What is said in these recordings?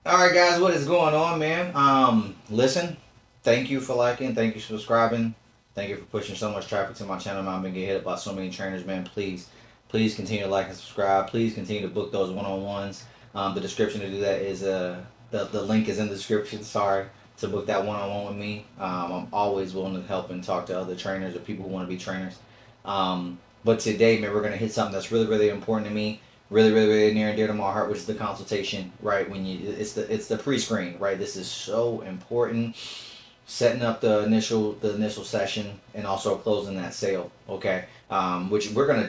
All right, guys, what is going on, man? Listen, thank you for liking, thank you for subscribing, thank you for pushing so much traffic to my channel. Man, I've been getting hit up by so many trainers, man. Please continue to like and subscribe. Please continue to book those one-on-ones. The description to do that is the link is in the description. Sorry to book that one-on-one with me. I'm always willing to help and talk to other trainers or people who want to be trainers. But today, man, we're gonna hit something that's really important to me, really near and dear to my heart, which is the consultation. Right, when you it's the pre-screen. Right, this is so important. Setting up the initial session and also closing that sale. Okay, which we're gonna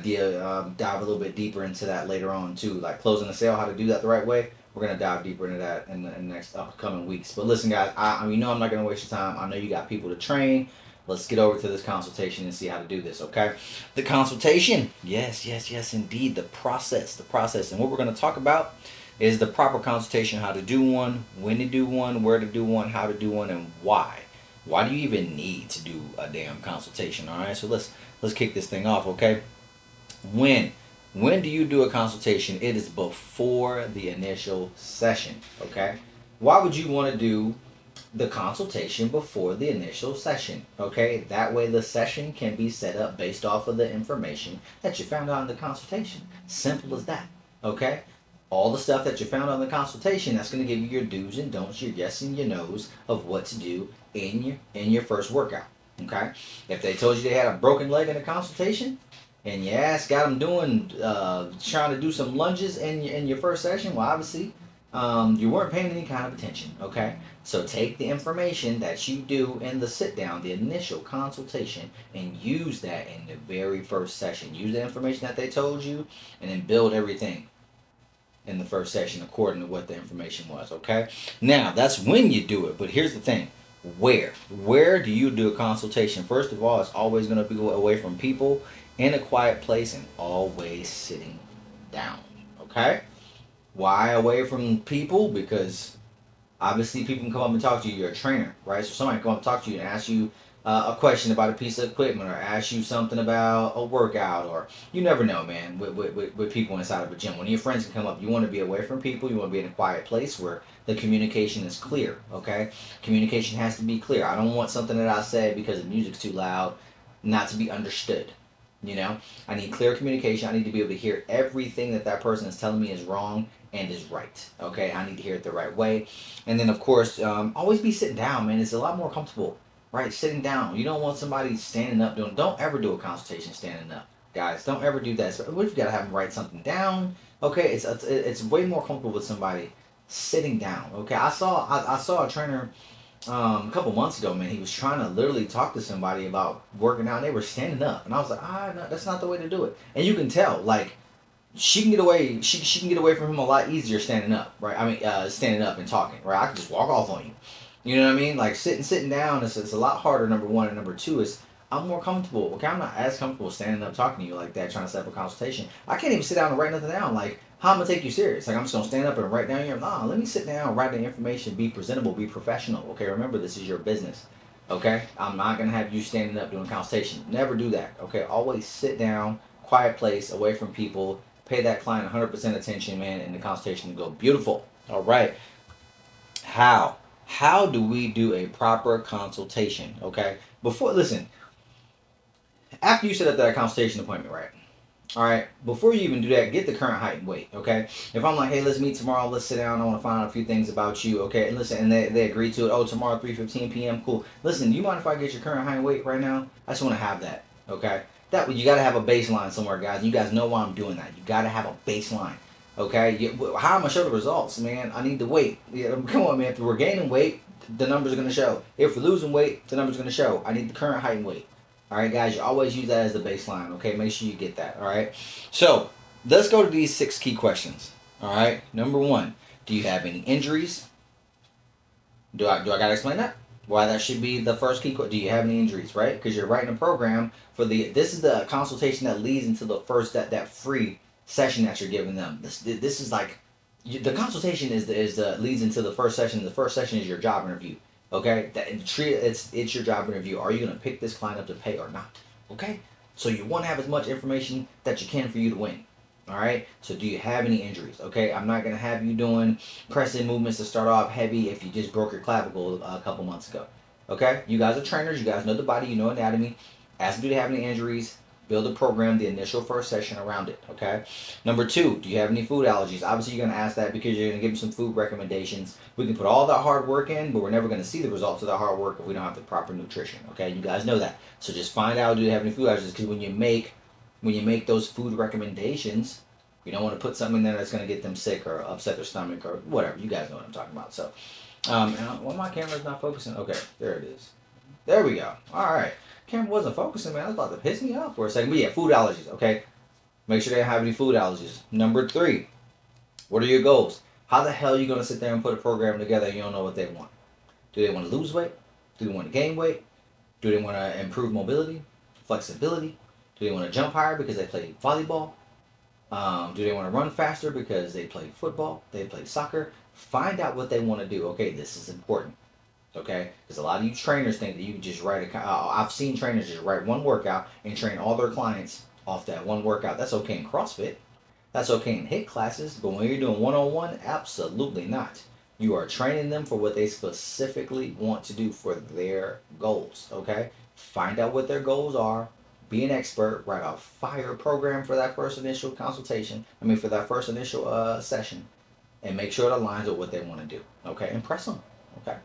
dive a little bit deeper into that later on too, like closing the sale, how to do that the right way. We're gonna dive deeper into that in the next upcoming weeks. But listen, guys, you know I'm not gonna waste your time. I know you got people to train. Let's get over to this consultation and see how to do this, okay? The consultation. Yes, indeed. The process. And what we're going to talk about is the proper consultation, how to do one, when to do one, where to do one, how to do one, and why. Why do you even need to do a damn consultation, all right? So let's kick this thing off, okay? When? When do you do a consultation? It is before the initial session, okay? Why would you want to do the consultation before the initial session? Okay, that way the session can be set up based off of the information that you found out in the consultation. Simple as that. Okay, all the stuff that you found out in the consultation, that's going to give you your do's and don'ts, your yes and your no's of what to do in your first workout. Okay, if they told you they had a broken leg in a consultation, and your ass got them doing trying to do some lunges in your first session, well, obviously you weren't paying any kind of attention. Okay, so take the information that you do in the sit down, the initial consultation, and use that in the very first session. Use the information that they told you, and then build everything in the first session according to what the information was. Okay, now that's when you do it. But here's the thing: where do you do a consultation? First of all, it's always going to be away from people, in a quiet place, and always sitting down. Okay, why away from people? Because obviously people can come up and talk to you. You're a trainer, right? So somebody can come up and talk to you and ask you a question about a piece of equipment, or ask you something about a workout, or you never know, man, with people inside of a gym. When your friends can come up, you want to be away from people. You want to be in a quiet place where the communication is clear, okay? Communication has to be clear. I don't want something that I said because the music's too loud not to be understood. You know, I need clear communication. I need to be able to hear everything that that person is telling me is wrong and is right. Okay, I need to hear it the right way. And then, of course, always be sitting down, man. It's a lot more comfortable, right? Sitting down. You don't want somebody standing up doing. Don't ever do a consultation standing up, guys. Don't ever do that. So what if you gotta have them write something down? Okay, it's way more comfortable with somebody sitting down. Okay, I saw a trainer a couple months ago, man. He was trying to literally talk to somebody about working out, and they were standing up, and I was like, no, that's not the way to do it. And you can tell, like, she can get away. She can get away from him a lot easier standing up, right? I mean, standing up and talking, right? I can just walk off on you. You know what I mean? Like sitting down, it's a lot harder. Number one, and number two is I'm more comfortable. Okay, I'm not as comfortable standing up talking to you like that, trying to set up a consultation. I can't even sit down and write nothing down. Like, how am I gonna take you serious? Like, I'm just gonna stand up and write down your. Nah, let me sit down, write the information, be presentable, be professional. Okay, remember this is your business. Okay, I'm not gonna have you standing up doing consultation. Never do that. Okay, always sit down, quiet place, away from people. Pay that client 100% attention, man, and the consultation will go beautiful. All right. How? How do we do a proper consultation? Okay. Listen, after you set up that consultation appointment, right? All right. Before you even do that, get the current height and weight. Okay. If I'm like, hey, let's meet tomorrow. Let's sit down. I want to find out a few things about you. Okay. And listen, and they agree to it. Oh, tomorrow 3:15 p.m. Cool. Listen, do you mind if I get your current height and weight right now? I just want to have that. Okay. That you got to have a baseline somewhere, guys. You guys know why I'm doing that. You got to have a baseline. Okay. How am I gonna show the results, man? I need the weight. Yeah, come on, man. If we're gaining weight, the numbers are gonna show. If we're losing weight, the numbers are gonna show. I need the current height and weight. All right, guys, you always use that as the baseline, okay? Make sure you get that, all right? So let's go to these 6 key questions, all right? Number 1, do you have any injuries? Do I got to explain that? Why that should be the first key question. Do you have any injuries, right? Because you're writing a program for this is the consultation that leads into the first, that free session that you're giving them. This is like, the consultation is the leads into the first session. The first session is your job interview. Okay, it's your job interview. Are you gonna pick this client up to pay or not? Okay, so you want to have as much information that you can for you to win. All right. So do you have any injuries? Okay. I'm not gonna have you doing pressing movements to start off heavy if you just broke your clavicle a couple months ago. Okay. You guys are trainers. You guys know the body. You know anatomy. Ask them, do they have any injuries? Build a program, the initial first session around it. Okay. Number two, do you have any food allergies? Obviously, you're gonna ask that because you're gonna give them some food recommendations. We can put all that hard work in, but we're never gonna see the results of the hard work if we don't have the proper nutrition. Okay. You guys know that. So just find out, do they have any food allergies? Because when you make those food recommendations, you don't want to put something in there that's going to get them sick or upset their stomach or whatever. You guys know what I'm talking about. So, well, my camera's not focusing. Okay, there it is. There we go. All right. Camera wasn't focusing, man. I was about to piss me off for a second. But yeah, food allergies. Okay, make sure they don't have any food allergies. Number three, what are your goals? How the hell are you going to sit there and put a program together and you don't know what they want? Do they want to lose weight? Do they want to gain weight? Do they want to improve mobility, flexibility? Do they want to jump higher because they play volleyball? Do they want to run faster because they play football? They play soccer? Find out what they want to do. Okay, this is important. Okay, because a lot of you trainers think that you can just write I've seen trainers just write one workout and train all their clients off that one workout. That's okay in CrossFit. That's okay in HIIT classes. But when you're doing one-on-one, absolutely not. You are training them for what they specifically want to do for their goals. Okay, find out what their goals are. Be an expert. Write a fire program for that first initial consultation. For that first initial session, and make sure it aligns with what they want to do. Okay, impress them. Okay.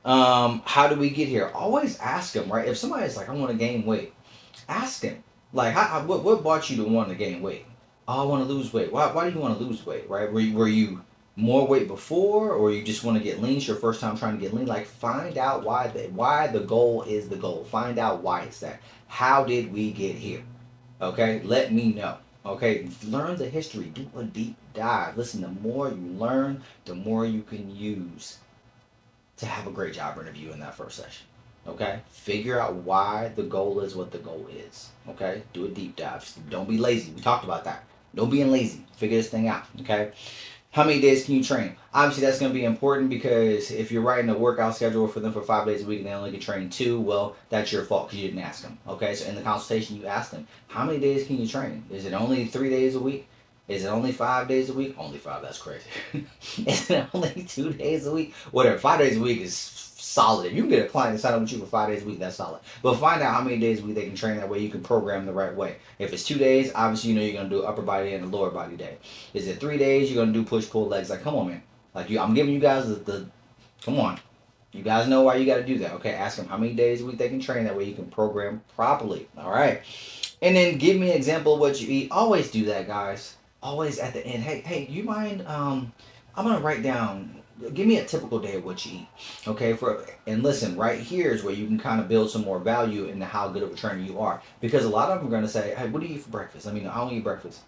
How do we get here? Always ask them, right? If somebody's like, I want to gain weight, ask them, like, what brought you to want to gain weight? Oh, I want to lose weight. Why do you want to lose weight, right? Were you more weight before, or you just want to get lean? It's your first time trying to get lean. Like, find out why the goal is the goal. Find out why it's that. How did we get here? Okay, let me know. Okay, learn the history. Do a deep dive. Listen, the more you learn, the more you can use to have a great job interview in that first session. Okay, figure out why the goal is what the goal is. Okay, do a deep dive. Don't be lazy. We talked about that. Don't being lazy. Figure this thing out. Okay, how many days can you train? Obviously, that's going to be important because if you're writing a workout schedule for them for 5 days a week and they only can train 2, well, that's your fault because you didn't ask them. Okay, so in the consultation, you ask them, how many days can you train? Is it only 3 days a week? Is it only 5 days a week? Only 5, that's crazy. Is it only 2 days a week? Whatever, 5 days a week is solid. If you can get a client to sign up with you for 5 days a week, that's solid. But find out how many days a week they can train. That way you can program the right way. If it's 2 days, obviously you know you're going to do upper body and a lower body day. Is it 3 days, you're going to do push-pull legs. Like, come on, man. Like, I'm giving you guys the come on. You guys know why you got to do that, okay? Ask them how many days a week they can train. That way you can program properly, all right? And then give me an example of what you eat. Always do that, guys. Always at the end. Hey, you mind? I'm gonna write down. Give me a typical day of what you eat, okay? And listen, right here is where you can kind of build some more value into how good of a trainer you are. Because a lot of them are gonna say, hey, what do you eat for breakfast? I don't eat breakfast.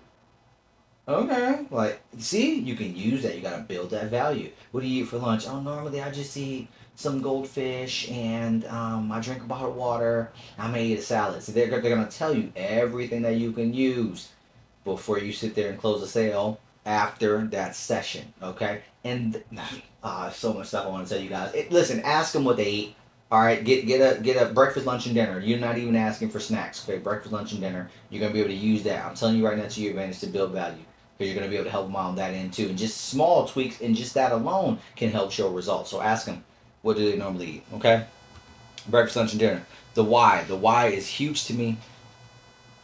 Okay, like, see, you can use that. You gotta build that value. What do you eat for lunch? Oh, normally I just eat some goldfish and I drink a bottle of water. I may eat a salad. So they're gonna tell you everything that you can use before you sit there and close a sale after that session, okay? And so much stuff I want to tell you guys. Listen, ask them what they eat. All right, get a breakfast, lunch, and dinner. You're not even asking for snacks, okay? Breakfast, lunch, and dinner. You're gonna be able to use that. I'm telling you right now, to your advantage to build value because you're gonna be able to help them out on that end too. And just small tweaks and just that alone can help show results. So ask them, what do they normally eat? Okay, breakfast, lunch, and dinner. The why. The why is huge to me.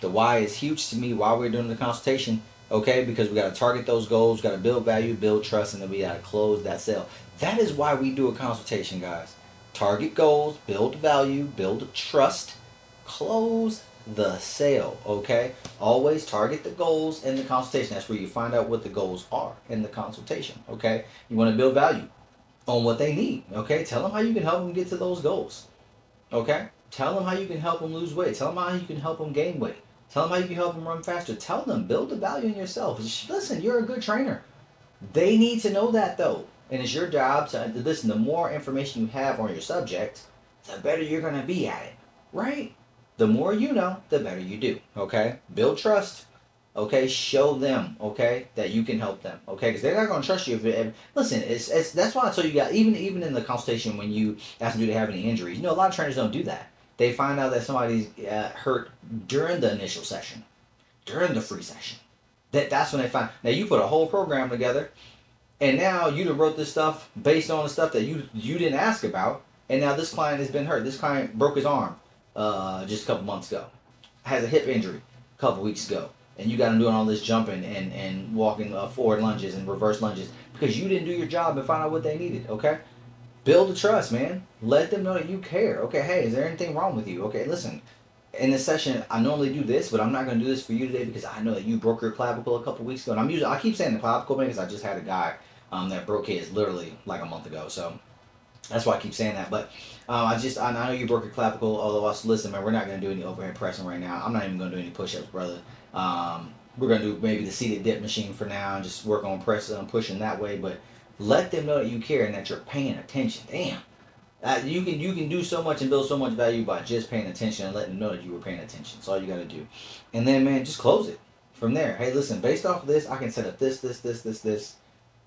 The why is huge to me while we're doing the consultation, okay? Because we got to target those goals, got to build value, build trust, and then we got to close that sale. That is why we do a consultation, guys. Target goals, build value, build trust, close the sale, okay? Always target the goals in the consultation. That's where you find out what the goals are in the consultation, okay? You want to build value on what they need, okay? Tell them how you can help them get to those goals, okay? Tell them how you can help them lose weight. Tell them how you can help them gain weight. Tell them how you can help them run faster. Tell them, build the value in yourself. Listen, you're a good trainer. They need to know that though. And it's your job to listen. The more information you have on your subject, the better you're going to be at it, right? The more you know, the better you do, okay? Build trust, okay? Show them, okay, that you can help them, okay? Because they're not going to trust you. Listen, it's that's why I told you guys, even in the consultation when you ask them, do they have any injuries? You know, a lot of trainers don't do that. They find out that somebody's hurt during the initial session, during the free session. That's when they find. Now you put a whole program together, and now you done wrote this stuff based on the stuff that you didn't ask about, and now this client has been hurt. This client broke his arm just a couple months ago, has a hip injury a couple weeks ago, and you got him doing all this jumping and walking forward lunges and reverse lunges because you didn't do your job and find out what they needed. Okay, build the trust, man. Let them know that you care. Okay, hey, is there anything wrong with you? Okay, listen. In this session, I normally do this, but I'm not going to do this for you today because I know that you broke your clavicle a couple weeks ago. And I keep saying the clavicle man because I just had a guy that broke his literally like a month ago. So that's why I keep saying that. But I know you broke your clavicle. Although I listen, man, we're not going to do any overhead pressing right now. I'm not even going to do any push-ups, brother. We're going to do maybe the seated dip machine for now and just work on pressing and pushing that way. But let them know that you care and that you're paying attention. Damn. You can do so much and build so much value by just paying attention and letting them know that you were paying attention. That's all you got to do. And then, man, just close it from there. Hey, listen, based off of this, I can set up this.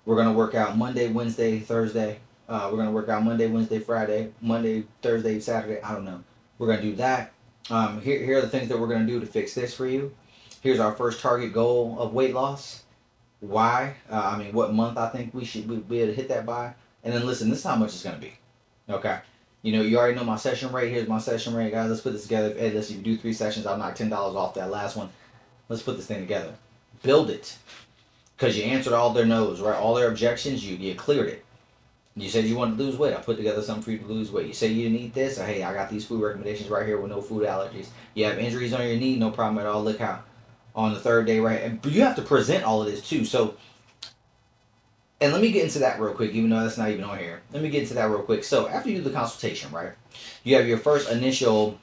We're going to work out Monday, Wednesday, Thursday. We're going to work out Monday, Wednesday, Friday, Monday, Thursday, Saturday. I don't know. We're going to do that. Here are the things that we're going to do to fix this for you. Here's our first target goal of weight loss. Why? What month I think we should be able to hit that by. And then, listen, this is how much it's going to be. Okay. You already know my session rate. Here's my session rate, guys. Let's put this together. Hey, listen, if you do 3 sessions, I'll knock $10 off that last one. Let's put this thing together. Build it. Because you answered all their no's, right? All their objections, you cleared it. You said you wanted to lose weight. I put together something for you to lose weight. You say you didn't eat this. Hey, I got these food recommendations right here with no food allergies. You have injuries on your knee, no problem at all. Look how on the 3rd day, right? But you have to present all of this too. So, and let me get into that real quick, even though that's not even on here. Let me get into that real quick. So after you do the consultation, right, you have your first initial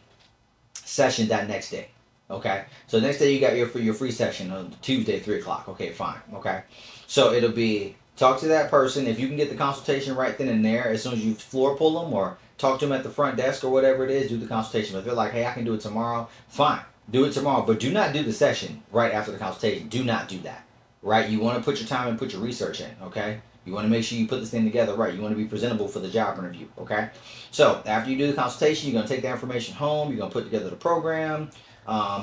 session that next day. Okay. So next day you got your free session on Tuesday, 3 o'clock. Okay, fine. Okay. So it'll be talk to that person. If you can get the consultation right then and there, as soon as you floor pull them or talk to them at the front desk or whatever it is, do the consultation. But if they're like, hey, I can do it tomorrow, fine. Do it tomorrow. But do not do the session right after the consultation. Do not do that. Right? You want to put your time and put your research in, okay? You want to make sure you put this thing together right. You want to be presentable for the job interview, okay? So, after you do the consultation, you're going to take that information home. You're going to put together the program,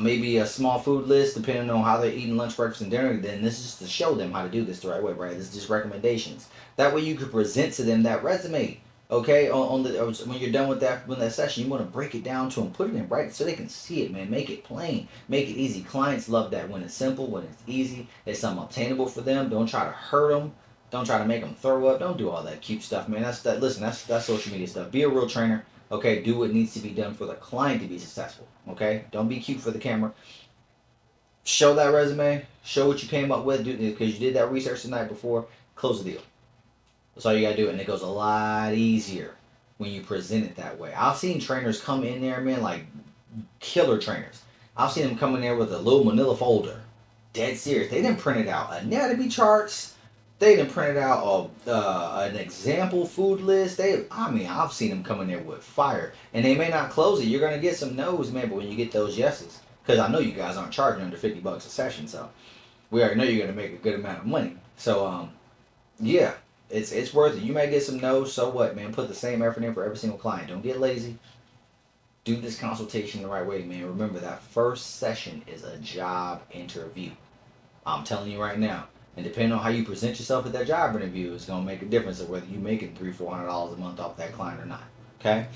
maybe a small food list, depending on how they're eating lunch, breakfast, and dinner. Then this is just to show them how to do this the right way, right? This is just recommendations. That way you can present to them that resume, okay? When you're done with that session, you want to break it down to them, put it in right so they can see it, man. Make it plain, make it easy. Clients love that when it's simple, when it's easy, it's something obtainable for them. Don't try to hurt them. Don't try to make them throw up. Don't do all that cute stuff, man. That's social media stuff. Be a real trainer, okay? Do what needs to be done for the client to be successful, okay? Don't be cute for the camera. Show that resume. Show what you came up with, because you did that research the night before. Close the deal. That's all you gotta do, and it goes a lot easier when you present it that way. I've seen trainers come in there, man, like killer trainers. I've seen them come in there with a little manila folder. Dead serious. They didn't print it out. Anatomy charts. They didn't print it out an example food list. I've seen them come in there with fire. And they may not close it. You're gonna get some no's, man, but when you get those yeses, because I know you guys aren't charging under $50 a session, so we already know you're gonna make a good amount of money. So yeah. It's worth it. You may get some no's, so what, man? Put the same effort in for every single client. Don't get lazy. Do this consultation the right way, man. Remember, that first session is a job interview. I'm telling you right now. And depending on how you present yourself at that job interview, it's going to make a difference of whether you're making $300-$400 a month off that client or not. Okay?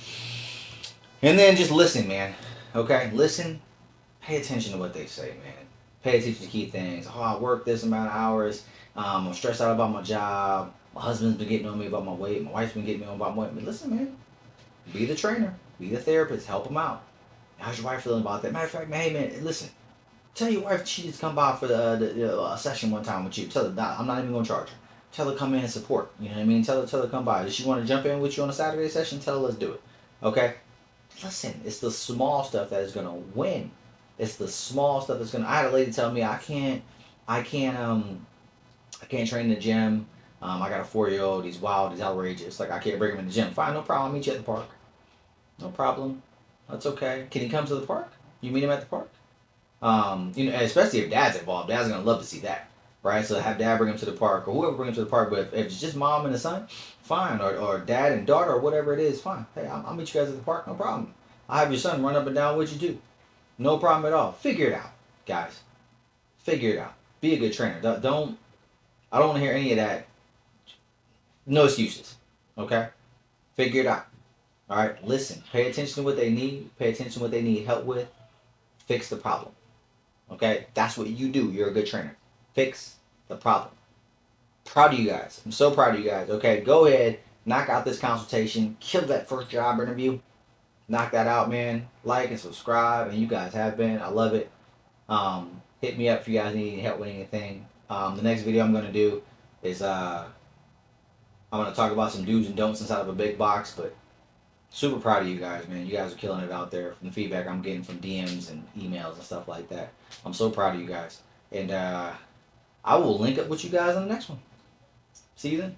And then just listen, man. Okay? Listen. Pay attention to what they say, man. Pay attention to key things. Oh, I work this amount of hours. I'm stressed out about my job. My husband's been getting on me about my weight. My wife's been getting me on about my weight. But listen, man. Be the trainer. Be the therapist. Help them out. How's your wife feeling about that? Matter of fact, man, hey, man, listen. Tell your wife she needs to come by for the session one time with you. Tell her, I'm not even going to charge her. Tell her come in and support. You know what I mean? Tell her come by. Does she want to jump in with you on a Saturday session? Tell her let's do it. Okay? Listen, it's the small stuff that is going to win. It's the small stuff that's going to... I had a lady tell me I can't train in the gym. I got a 4-year-old. He's wild. He's outrageous. Like, I can't bring him in the gym. Fine, no problem. I'll meet you at the park. No problem. That's okay. Can he come to the park? You meet him at the park? Especially if dad's involved. Dad's going to love to see that. Right? So have dad bring him to the park, or whoever bring him to the park. But if it's just mom and the son, fine. Or dad and daughter, or whatever it is, fine. Hey, I'll meet you guys at the park. No problem. I'll have your son run up and down with you too. No problem at all. Figure it out, guys. Figure it out. Be a good trainer. Don't I don't want to hear any of that. No excuses. Okay? Figure it out. All right? Listen. Pay attention to what they need. Pay attention to what they need help with. Fix the problem. Okay? That's what you do. You're a good trainer. Fix the problem. Proud of you guys. I'm so proud of you guys. Okay? Go ahead. Knock out this consultation. Kill that first job interview. Knock that out, man. Like and subscribe. And you guys have been. I love it. Hit me up if you guys need any help with anything. The next video I'm going to do is I'm going to talk about some do's and don'ts inside of a big box, but super proud of you guys, man. You guys are killing it out there from the feedback I'm getting from DMs and emails and stuff like that. I'm so proud of you guys. And I will link up with you guys on the next one. See you then.